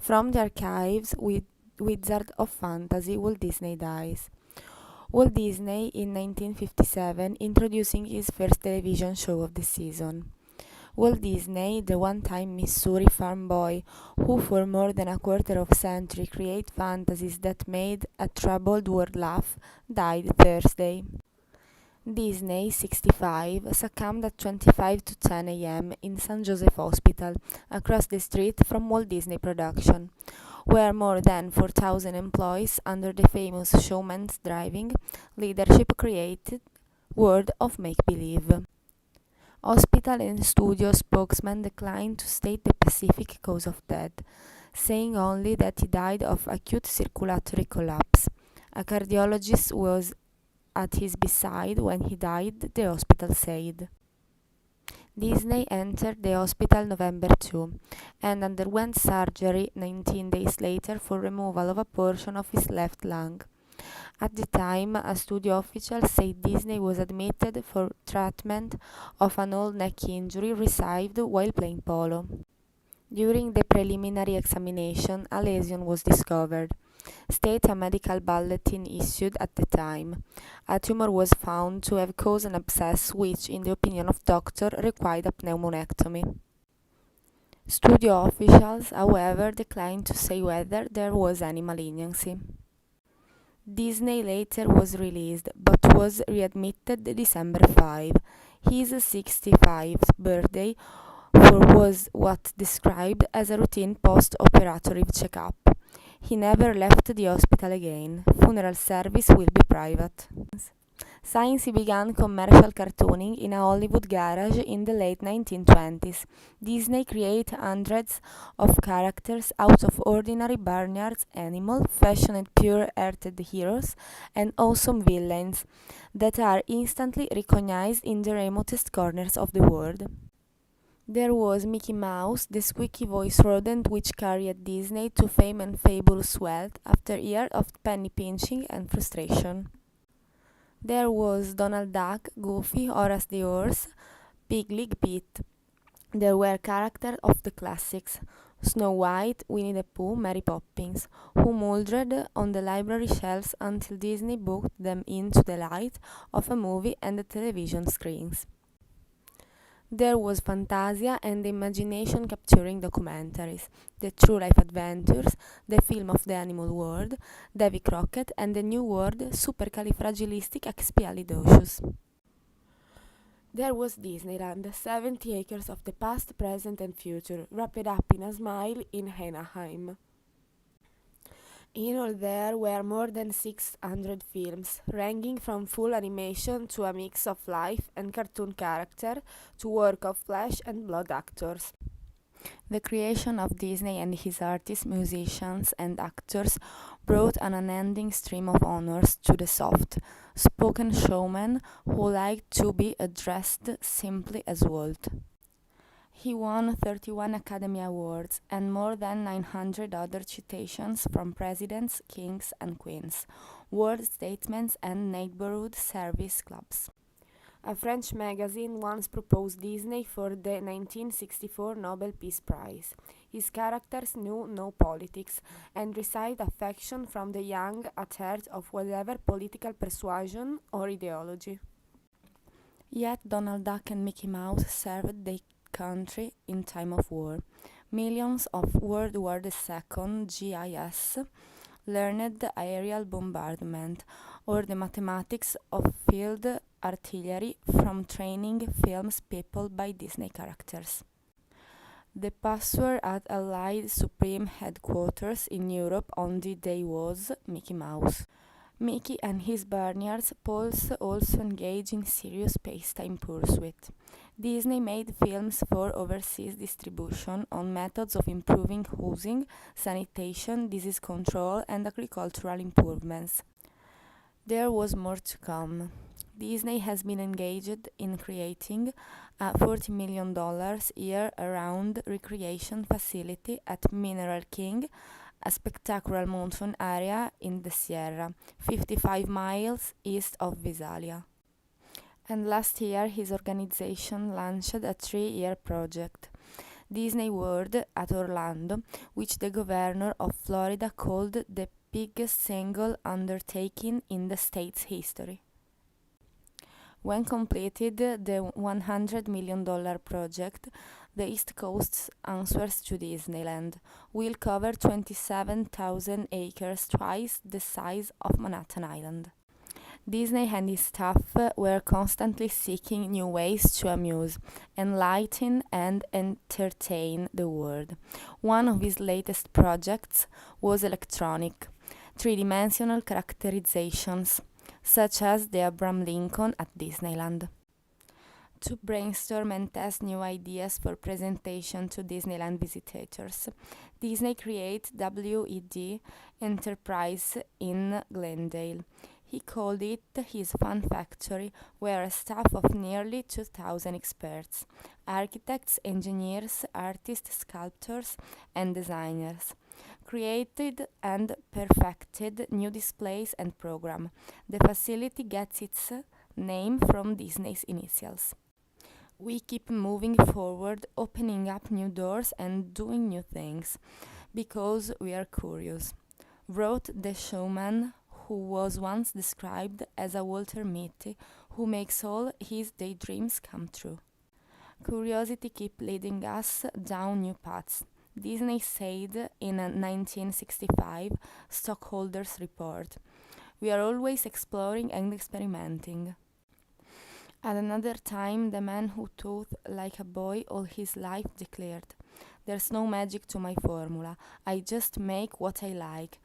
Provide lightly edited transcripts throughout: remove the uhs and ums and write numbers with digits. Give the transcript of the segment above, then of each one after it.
From the archives with Wizard of Fantasy, Walt Disney dies. Walt Disney in 1957 introducing his first television show of the season. Walt Disney, the one-time Missouri farm boy who for more than a quarter of a century created fantasies that made a troubled world laugh, died Thursday. Disney, 65, succumbed at 25 to 10 a.m. in St. Joseph Hospital, across the street from Walt Disney Production, where more than 4,000 employees under the famous showman's driving leadership created world of make-believe. Hospital and studio spokesman declined to state the specific cause of death, saying only that he died of acute circulatory collapse. A cardiologist was at his bedside when he died, the hospital said. Disney entered the hospital November 2 and underwent surgery 19 days later for removal of a portion of his left lung. At the time, a studio official said Disney was admitted for treatment of an old neck injury received while playing polo. During the preliminary examination, a lesion was discovered, states a medical bulletin issued at the time. A tumor was found to have caused an abscess which, in the opinion of doctor, required a pneumonectomy. Studio officials, however, declined to say whether there was any malignancy. Disney later was released, but was readmitted December 5, his 65th birthday, for was what described as a routine post-operative checkup. He never left the hospital again. Funeral service will be private. Since he began commercial cartooning in a Hollywood garage in the late 1920s, Disney created hundreds of characters out of ordinary barnyard animals, fashioned pure-hearted heroes, and awesome villains that are instantly recognized in the remotest corners of the world. There was Mickey Mouse, the squeaky-voiced rodent which carried Disney to fame and fabulous wealth after years of penny pinching and frustration. There was Donald Duck, Goofy, Horace the Horse, Piggy Pete. There were characters of the classics, Snow White, Winnie the Pooh, Mary Poppins, who mouldered on the library shelves until Disney booked them into the light of a movie and the television screens. There was Fantasia and the imagination capturing documentaries, the True Life Adventures, the film of the Animal World, Davy Crockett, and the new word Supercalifragilisticexpialidocious. There was Disneyland, 70 acres of the past, present, and future, wrapped up in a smile in Anaheim. In all there were more than 600 films, ranging from full animation to a mix of live and cartoon character to work of flesh and blood actors. The creation of Disney and his artists, musicians, and actors brought an unending stream of honors to the soft-spoken showman who liked to be addressed simply as Walt. He won 31 Academy Awards and more than 900 other citations from presidents, kings, and queens, world statesmen, and neighborhood service clubs. A French magazine once proposed Disney for the 1964 Nobel Peace Prize. His characters knew no politics and received affection from the young adherents of whatever political persuasion or ideology. Yet Donald Duck and Mickey Mouse served the country in time of war. Millions of World War II GIS learned the aerial bombardment or the mathematics of field artillery from training films peopled by Disney characters. The password at Allied Supreme Headquarters in Europe on the day was Mickey Mouse. Mickey and his barnyards Pauls also engage in serious pastime pursuit. Disney made films for overseas distribution on methods of improving housing, sanitation, disease control, and agricultural improvements. There was more to come. Disney has been engaged in creating a $40 million year-round recreation facility at Mineral King, a spectacular mountain area in the Sierra, 55 miles east of Visalia. And last year his organization launched a 3-year project. Disney World at Orlando, which the governor of Florida called the biggest single undertaking in the state's history. When completed, the $100 million project, the East Coast's answers to Disneyland, will cover 27,000 acres, twice the size of Manhattan Island. Disney and his staff were constantly seeking new ways to amuse, enlighten, and entertain the world. One of his latest projects was electronic, three-dimensional characterizations, such as the Abraham Lincoln at Disneyland. To brainstorm and test new ideas for presentation to Disneyland visitors, Disney created WED Enterprise in Glendale. He called it his fun factory, where a staff of nearly 2,000 experts, architects, engineers, artists, sculptors, and designers, created and perfected new displays and program. The facility gets its name from Disney's initials. We keep moving forward, opening up new doors and doing new things, because we are curious, wrote the showman who was once described as a Walter Mitty who makes all his daydreams come true. Curiosity keeps leading us down new paths. Disney said in a 1965 stockholders report, "We are always exploring and experimenting." At another time, the man who thought like a boy all his life declared, "There's no magic to my formula. I just make what I like.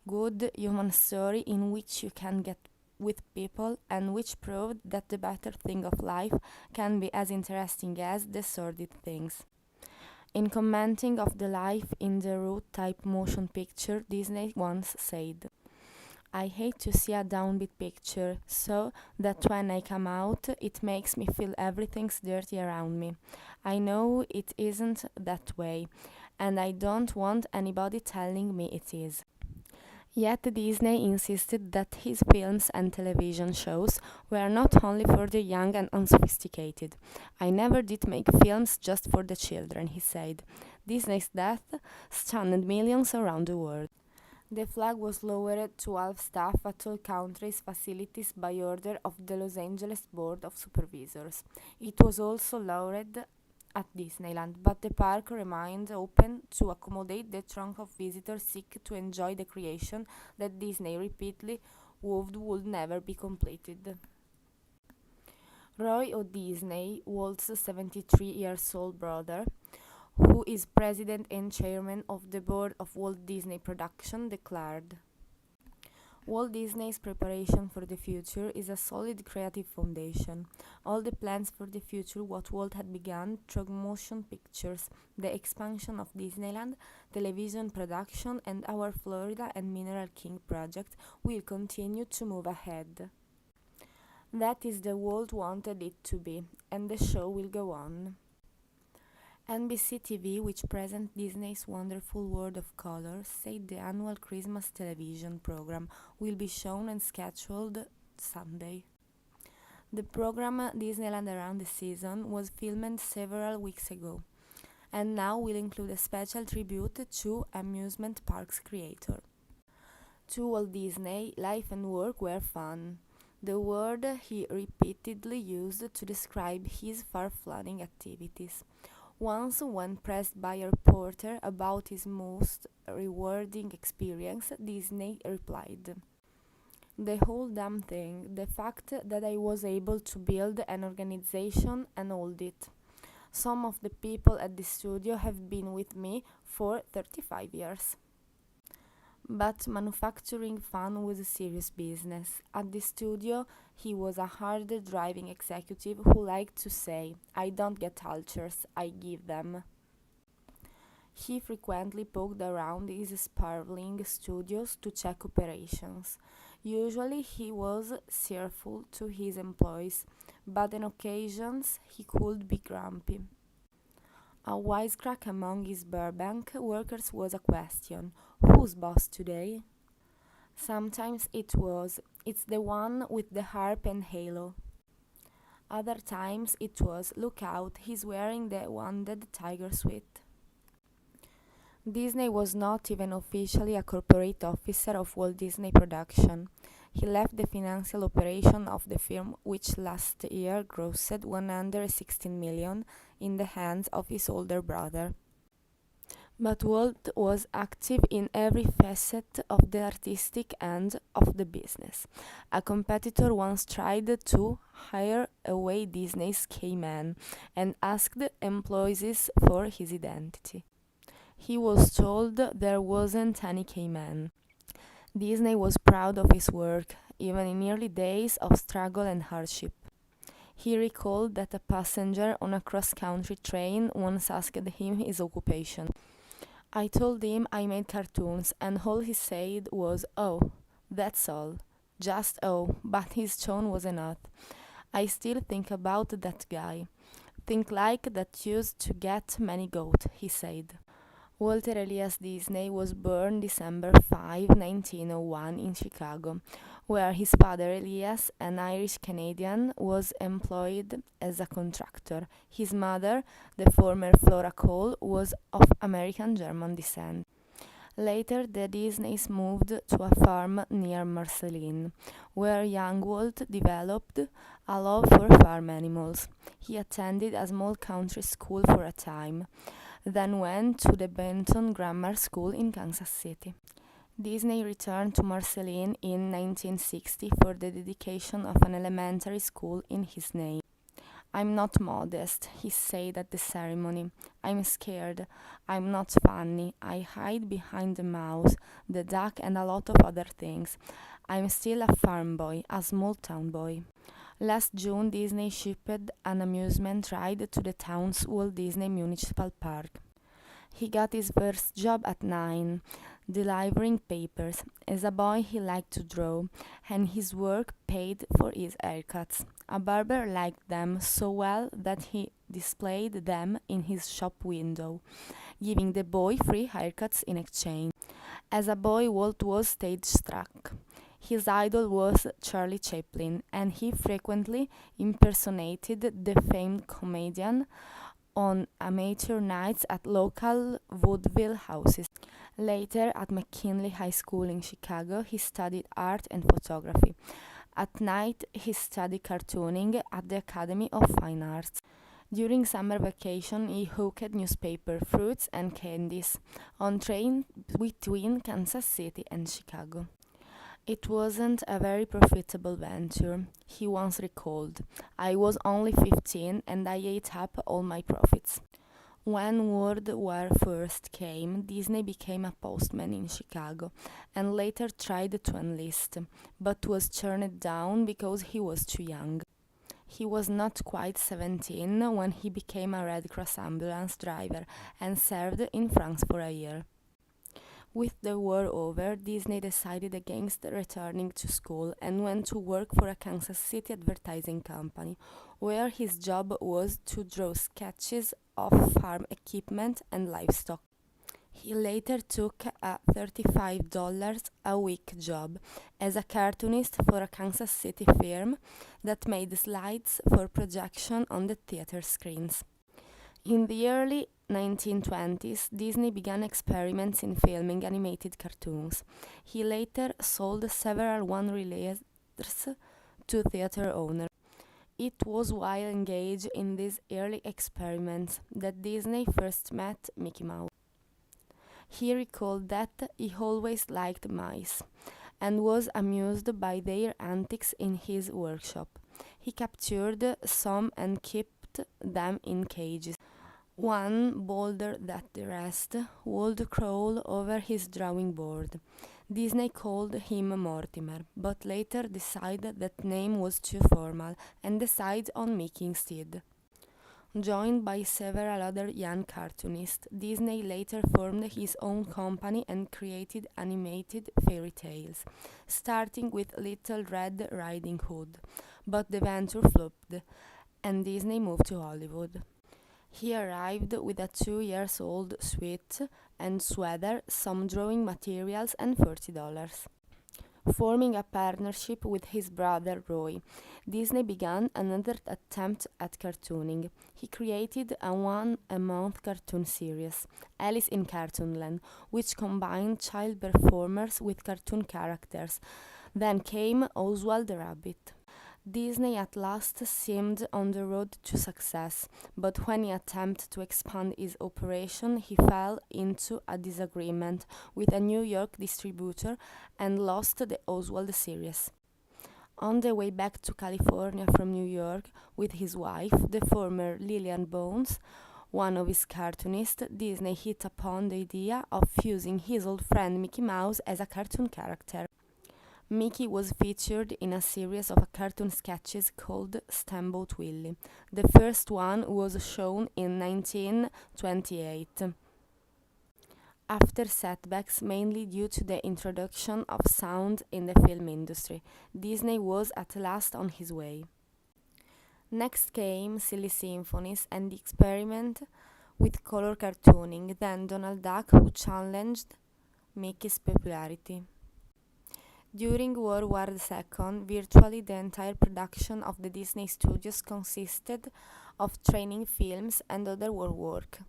Good human story in which you can get with people and which proved that the better thing of life can be as interesting as the sordid things." In commenting of the life in the road-type motion picture, Disney once said, "I hate to see a downbeat picture, so that when I come out, it makes me feel everything's dirty around me. I know it isn't that way, and I don't want anybody telling me it is." Yet Disney insisted that his films and television shows were not only for the young and unsophisticated. "I never did make films just for the children," he said. Disney's death stunned millions around the world. The flag was lowered to half staff at all countries' facilities by order of the Los Angeles Board of Supervisors. It was also lowered at Disneyland, but the park remained open to accommodate the trunk of visitors seek to enjoy the creation that Disney repeatedly vowed would never be completed. Roy O. Disney, Walt's 73-year-old brother, who is president and chairman of the board of Walt Disney Production, declared, "Walt Disney's preparation for the future is a solid creative foundation. All the plans for the future, what Walt had begun through motion pictures, the expansion of Disneyland, television production, and our Florida and Mineral King project will continue to move ahead. That is the Walt wanted it to be, and the show will go on." NBC TV, which presents Disney's Wonderful World of Color, said the annual Christmas television program will be shown and scheduled Sunday. The program Disneyland Around the Season was filmed several weeks ago, and now will include a special tribute to amusement parks creator. To Walt Disney, life and work were fun, the word he repeatedly used to describe his far-flung activities. Once, when pressed by a reporter about his most rewarding experience, Disney replied, "The whole damn thing, the fact that I was able to build an organization and hold it. Some of the people at the studio have been with me for 35 years. But manufacturing fun was a serious business. At the studio, he was a hard-driving executive who liked to say, 'I don't get ulcers, I give them.' He frequently poked around his sprawling studios to check operations. Usually he was cheerful to his employees, but on occasions he could be grumpy. A wisecrack among his Burbank workers was a question, 'Who's boss today?' Sometimes it was, 'It's the one with the harp and halo.' Other times it was, "Look out, he's wearing the wounded tiger suit." Disney was not even officially a corporate officer of Walt Disney Production. He left the financial operation of the firm, which last year grossed 116 million, in the hands of his older brother. But Walt was active in every facet of the artistic end of the business. A competitor once tried to hire away Disney's K-Man and asked employees for his identity. He was told there wasn't any K-Man. Disney was proud of his work, even in early days of struggle and hardship. He recalled that a passenger on a cross-country train once asked him his occupation. "I told him I made cartoons, and all he said was, 'Oh, that's all.' Just 'oh,' but his tone was enough. I still think about that guy. Think like that used to get many goat," he said. Walter Elias Disney was born December 5, 1901 in Chicago, where his father Elias, an Irish-Canadian, was employed as a contractor. His mother, the former Flora Cole, was of American-German descent. Later, the Disneys moved to a farm near Marceline, where young Walt developed a love for farm animals. He attended a small country school for a time, then went to the Benton Grammar School in Kansas City. Disney returned to Marceline in 1960 for the dedication of an elementary school in his name. "I'm not modest," he said at the ceremony. "I'm scared. I'm not funny. I hide behind the mouse, the duck, and a lot of other things. I'm still a farm boy, a small town boy." Last June, Disney shipped an amusement ride to the town's Walt Disney Municipal Park. He got his first job at 9, delivering papers. As a boy, he liked to draw, and his work paid for his haircuts. A barber liked them so well that he displayed them in his shop window, giving the boy free haircuts in exchange. As a boy, Walt was stage struck. His idol was Charlie Chaplin, and he frequently impersonated the famed comedian on amateur nights at local vaudeville houses. Later, at McKinley High School in Chicago, he studied art and photography. At night, he studied cartooning at the Academy of Fine Arts. During summer vacation, he hawked newspaper, fruits, and candies on trains between Kansas City and Chicago. "It wasn't a very profitable venture," he once recalled. "I was only 15 and I ate up all my profits." When World War first came, Disney became a postman in Chicago and later tried to enlist, but was turned down because he was too young. He was not quite 17 when he became a Red Cross ambulance driver and served in France for a year. With the war over, Disney decided against returning to school and went to work for a Kansas City advertising company, where his job was to draw sketches of farm equipment and livestock. He later took a $35 a week job as a cartoonist for a Kansas City firm that made slides for projection on the theater screens. In the early 1920s, Disney began experiments in filming animated cartoons. He later sold several one-reelers to theater owners. It was while engaged in these early experiments that Disney first met Mickey Mouse. He recalled that he always liked mice and was amused by their antics in his workshop. He captured some and kept them in cages. One, bolder than the rest, would crawl over his drawing board. Disney called him Mortimer, but later decided that name was too formal and decided on Mickey instead. Joined by several other young cartoonists, Disney later formed his own company and created animated fairy tales, starting with Little Red Riding Hood. But the venture flopped, and Disney moved to Hollywood. He arrived with a 2-year-old suit and sweater, some drawing materials, and $40. Forming a partnership with his brother Roy, Disney began another attempt at cartooning. He created a one-a-month cartoon series, Alice in Cartoonland, which combined child performers with cartoon characters. Then came Oswald the Rabbit. Disney at last seemed on the road to success, but when he attempted to expand his operation, he fell into a disagreement with a New York distributor and lost the Oswald series. On the way back to California from New York with his wife, the former Lillian Bones, one of his cartoonists, Disney hit upon the idea of fusing his old friend Mickey Mouse as a cartoon character. Mickey was featured in a series of cartoon sketches called Steamboat Willie. The first one was shown in 1928. After setbacks mainly due to the introduction of sound in the film industry, Disney was at last on his way. Next came Silly Symphonies and the experiment with color cartooning, then Donald Duck, who challenged Mickey's popularity. During World War II, virtually the entire production of the Disney studios consisted of training films and other war work.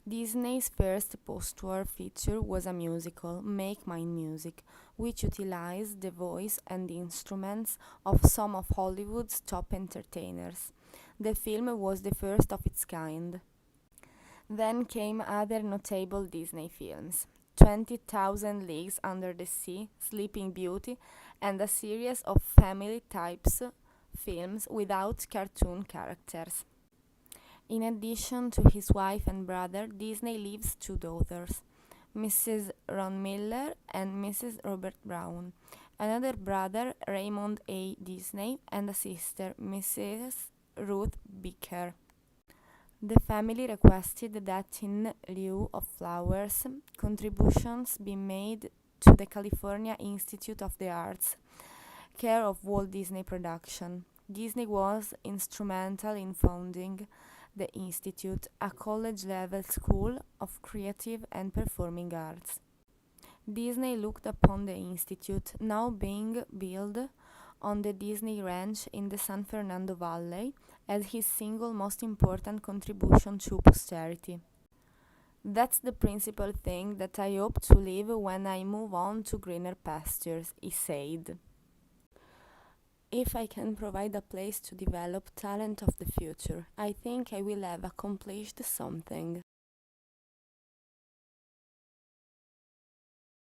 Disney's first post-war feature was a musical, Make Mine Music, which utilized the voice and the instruments of some of Hollywood's top entertainers. The film was the first of its kind. Then came other notable Disney films. 20,000 Leagues Under the Sea, Sleeping Beauty, and a series of family types films without cartoon characters. In addition to his wife and brother, Disney leaves two daughters, Mrs. Ron Miller and Mrs. Robert Brown, another brother, Raymond A. Disney, and a sister, Mrs. Ruth Beaker. The family requested that in lieu of flowers, contributions be made to the California Institute of the Arts, care of Walt Disney Production. Disney was instrumental in founding the Institute, a college-level school of creative and performing arts. Disney looked upon the Institute, now being built on the Disney Ranch in the San Fernando Valley, as his single most important contribution to posterity. That's the principal thing that I hope to leave when I move on to greener pastures, he said. If I can provide a place to develop talent of the future, I think I will have accomplished something.